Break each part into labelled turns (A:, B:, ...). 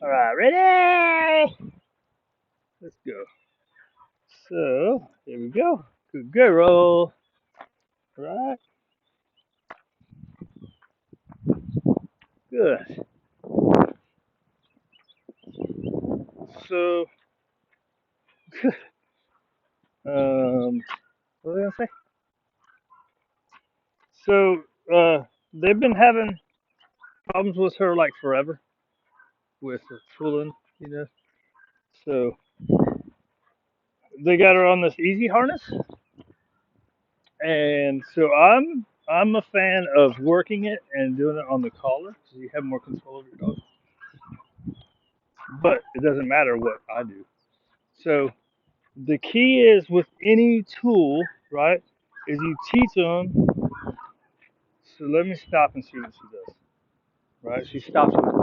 A: All right, ready? Let's go. So, here we go. Good girl. Right? Good. So, what was I gonna say? So, they've been having problems with her like forever with her pulling, you know. So, they got her on this easy harness, and so I'm a fan of working it and doing it on the collar so you have more control of your dog. But it doesn't matter what I do. So the key is with any tool, right? Is you teach them. So let me stop and see what she does. Right? She stops with me.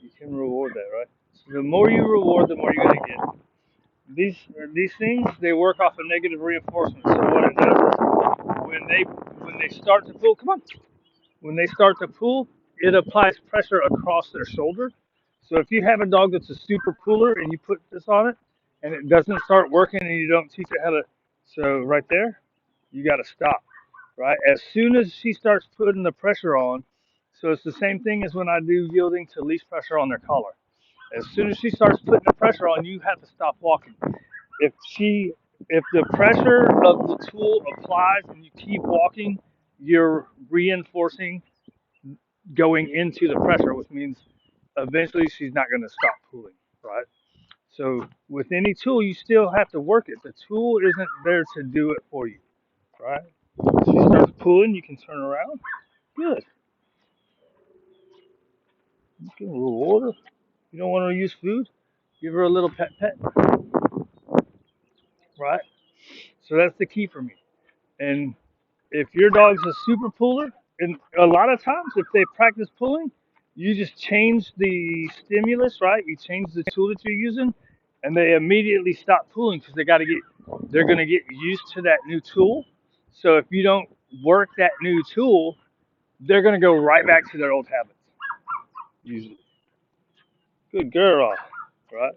A: You can reward that, right? So the more you reward, the more you're gonna get. These things they work off of negative reinforcement. So what it does is when they start to pull, come on. When they start to pull, it applies pressure across their shoulder. So if you have a dog that's a super puller and you put this on it and it doesn't start working and you don't teach it how to, so right there, you got to stop, right? As soon as she starts putting the pressure on, so it's the same thing as when I do yielding to leash pressure on their collar. As soon as she starts putting the pressure on, you have to stop walking. If she, if the pressure of the tool applies and you keep walking, you're reinforcing going into the pressure, which means eventually she's not going to stop pulling, right? So with any tool, you still have to work it. The tool isn't there to do it for you, right? She starts pulling, you can turn around. Good. You can reward her. You don't want her to use food? Give her a little pet pet, right? So that's the key for me. And if your dog's a super puller, and a lot of times if they practice pulling, you just change the stimulus, right? You change the tool that you're using, and they immediately stop pulling because they're gonna get used to that new tool. So if you don't work that new tool, they're gonna go right back to their old habits usually. Good girl, right?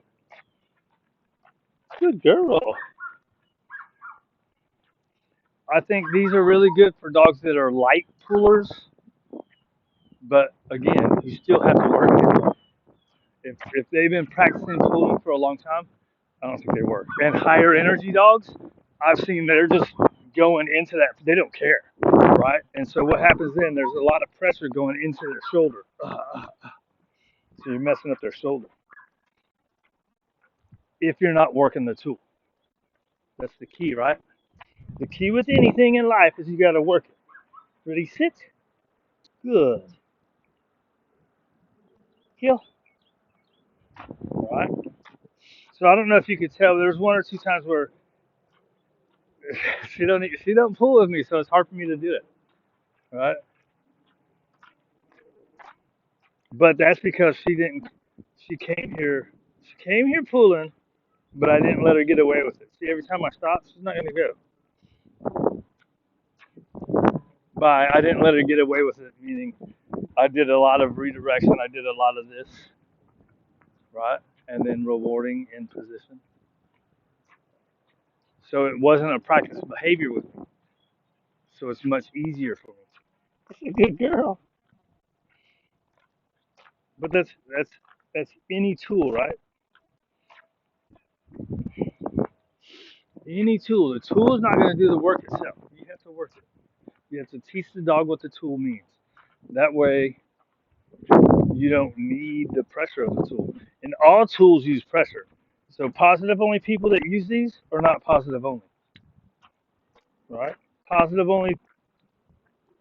A: Good girl. I think these are really good for dogs that are light pullers, but again, you still have to work it. If they've been practicing pulling for a long time, I don't think they work. And higher energy dogs, I've seen they're just going into that. They don't care, right? And so what happens then? There's a lot of pressure going into their shoulder. So you're messing up their shoulder if you're not working the tool. That's the key, right? The key with anything in life is you got to work it. Ready, sit. Good. Heel. All right. So I don't know if you could tell. There's one or two times where she don't pull with me, so it's hard for me to do it. Right. But that's because she didn't. She came here. She came here pulling, but I didn't let her get away with it. See, every time I stop, she's not gonna go. But I didn't let her get away with it. Meaning, I did a lot of redirection. I did a lot of this, right, and then rewarding in position. So it wasn't a practice behavior with me. So it's much easier for me. She's a good girl. But that's any tool, right? Any tool. The tool is not going to do the work itself. You have to work it. You have to teach the dog what the tool means. That way, you don't need the pressure of the tool. And all tools use pressure. So positive only people that use these are not positive only, right? Positive only.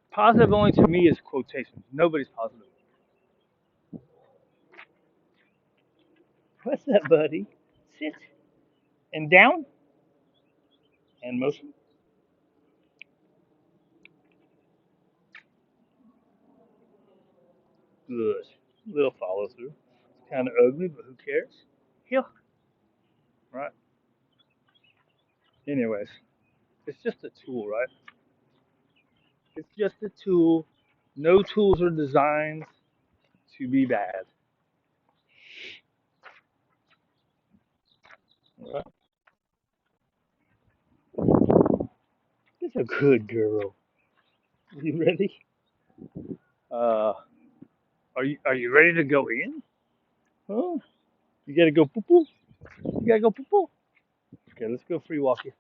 A: Positive only to me is quotations. Nobody's positive. What's that, buddy? Sit and down and motion. Good. Little follow through. It's kind of ugly, but who cares? Heel. Right. Anyways, it's just a tool, right? It's just a tool. No tools are designed to be bad. Right. It's a good girl. You ready? Uh, are you ready to go in? Huh? You gotta go poo poo. You gotta go poo poo. Okay, let's go free walk you.